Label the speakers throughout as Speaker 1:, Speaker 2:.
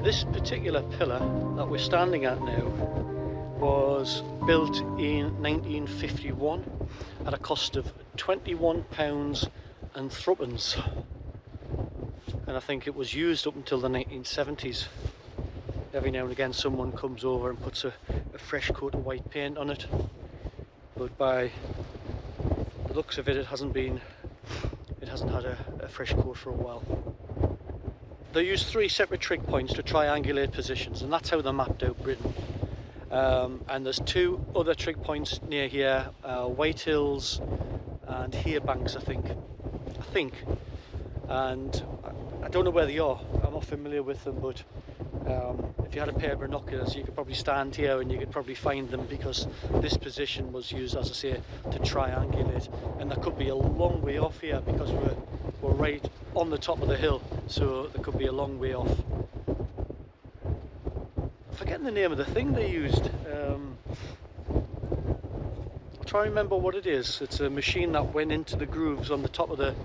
Speaker 1: This particular pillar that we're standing at now was built in 1951 at a cost of £21 and threepence, and I think it was used up until the 1970s. Every now and again someone comes over and puts a fresh coat of white paint on it, but by the looks of it, it hasn't had a fresh coat for a while. They use 3 separate trig points to triangulate positions, and that's how they mapped out Britain. And there's 2 other trig points near here, White Hills and Harebanks, I think. And I don't know where they are. I'm not familiar with them, but if you had a pair of binoculars, you could probably stand here and you could probably find them, because this position was used, as I say, to triangulate. And there could be a long way off here because we're right on the top of the hill, so there could be a long way off. I'm forgetting the name of the thing they used. I'll try and remember what it is. It's a machine that went into the grooves on the top of the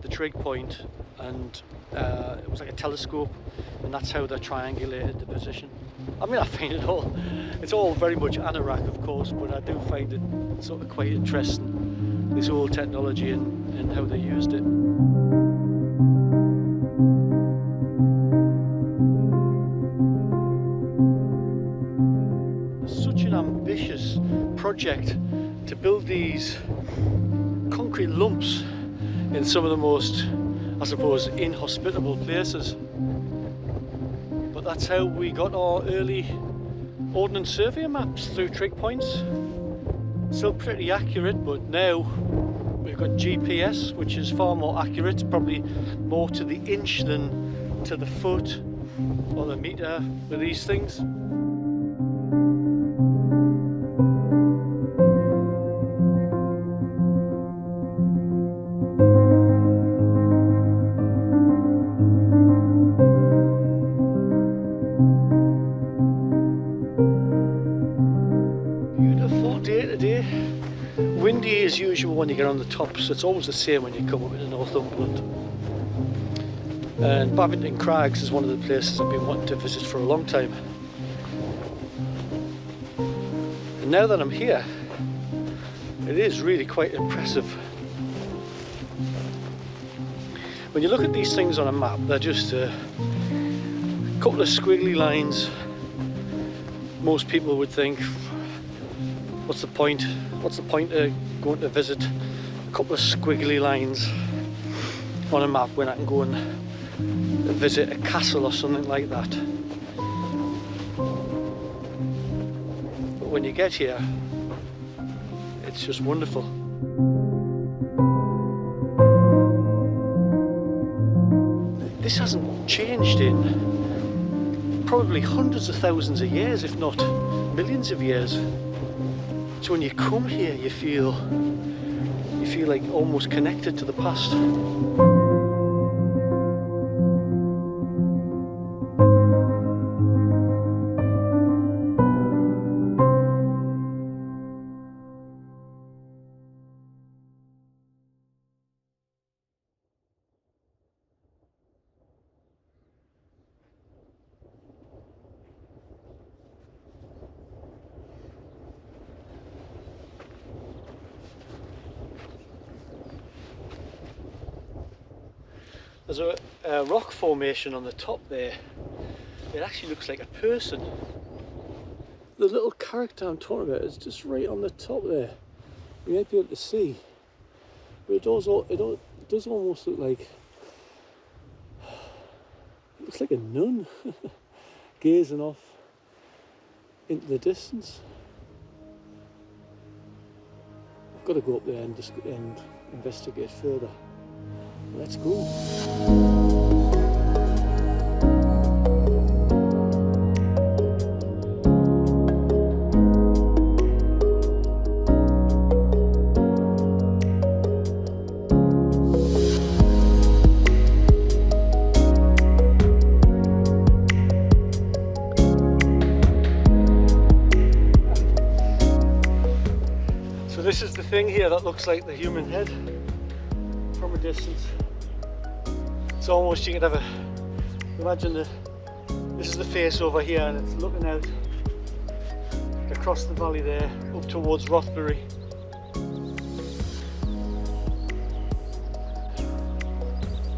Speaker 1: trig point, and it was like a telescope, and that's how they triangulated the position. I mean, I find it's all very much anorak, of course, but I do find it sort of quite interesting, this old technology and how they used it. Such an ambitious project to build these concrete lumps in some of the most, I suppose, inhospitable places. But that's how we got our early Ordnance Survey maps, through trig points. Still pretty accurate, but now we've got GPS, which is far more accurate, probably more to the inch than to the foot or the meter with these things. Beautiful day today. Windy as usual when you get on the top, so it's always the same when you come up into Northumberland. And Bavington Crags is one of the places I've been wanting to visit for a long time. And now that I'm here, it is really quite impressive. When you look at these things on a map, they're just a couple of squiggly lines. Most people would think, what's the point? What's the point of going to visit a couple of squiggly lines on a map when I can go and visit a castle or something like that? But when you get here, it's just wonderful. This hasn't changed in probably hundreds of thousands of years, if not millions of years. So when you come here, you feel like almost connected to the past. There's a rock formation on the top there. It actually looks like a person. The little character I'm talking about is just right on the top there. You might be able to see, but it does almost look like Looks like a nun gazing off into the distance. I've got to go up there and investigate further. Let's go. So this is the thing here that looks like the human head from a distance. It's almost, you could have a, imagine this is the face over here and it's looking out across the valley there up towards Rothbury.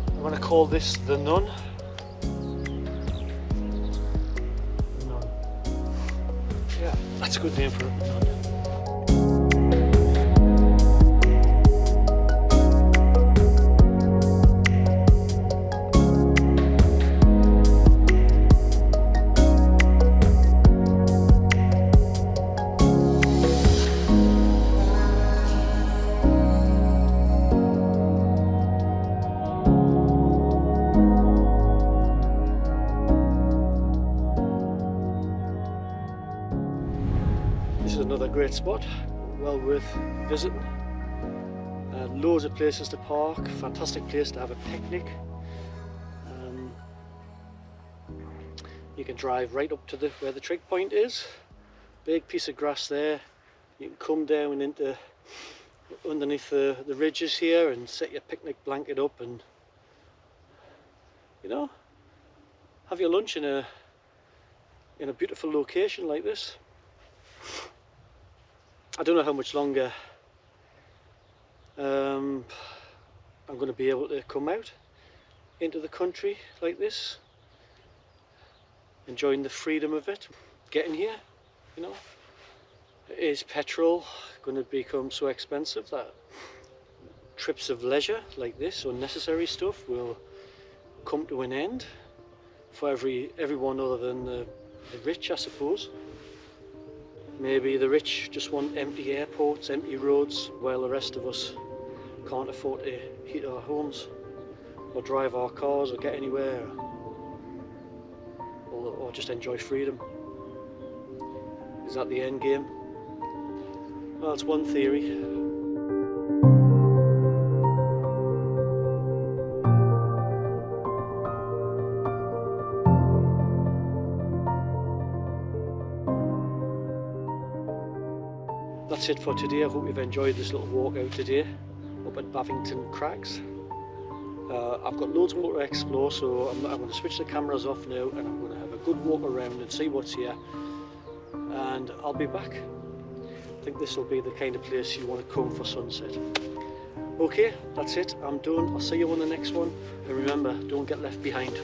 Speaker 1: I'm going to call this the Nunn. Nunn. Yeah, that's a good name for it, Nunn. This is another great spot, well worth visiting. Loads of places to park, fantastic place to have a picnic. You can drive right up to where the trig point is. Big piece of grass there. You can come down into underneath the ridges here and set your picnic blanket up and, you know, have your lunch in a beautiful location like this. I don't know how much longer I'm going to be able to come out into the country like this, enjoying the freedom of it. Getting here, you know, is petrol going to become so expensive that trips of leisure like this, unnecessary stuff, will come to an end for everyone other than the rich, I suppose. Maybe the rich just want empty airports, empty roads, while the rest of us can't afford to heat our homes or drive our cars or get anywhere or just enjoy freedom. Is that the end game? Well, it's one theory. That's it for today. I hope you've enjoyed this little walk out today up at Bavington Crags. I've got loads more to explore, so I'm going to switch the cameras off now and I'm going to have a good walk around and see what's here, and I'll be back. I think this will be the kind of place you want to come for sunset. Okay, that's it. I'm done. I'll see you on the next one, and remember, don't get left behind.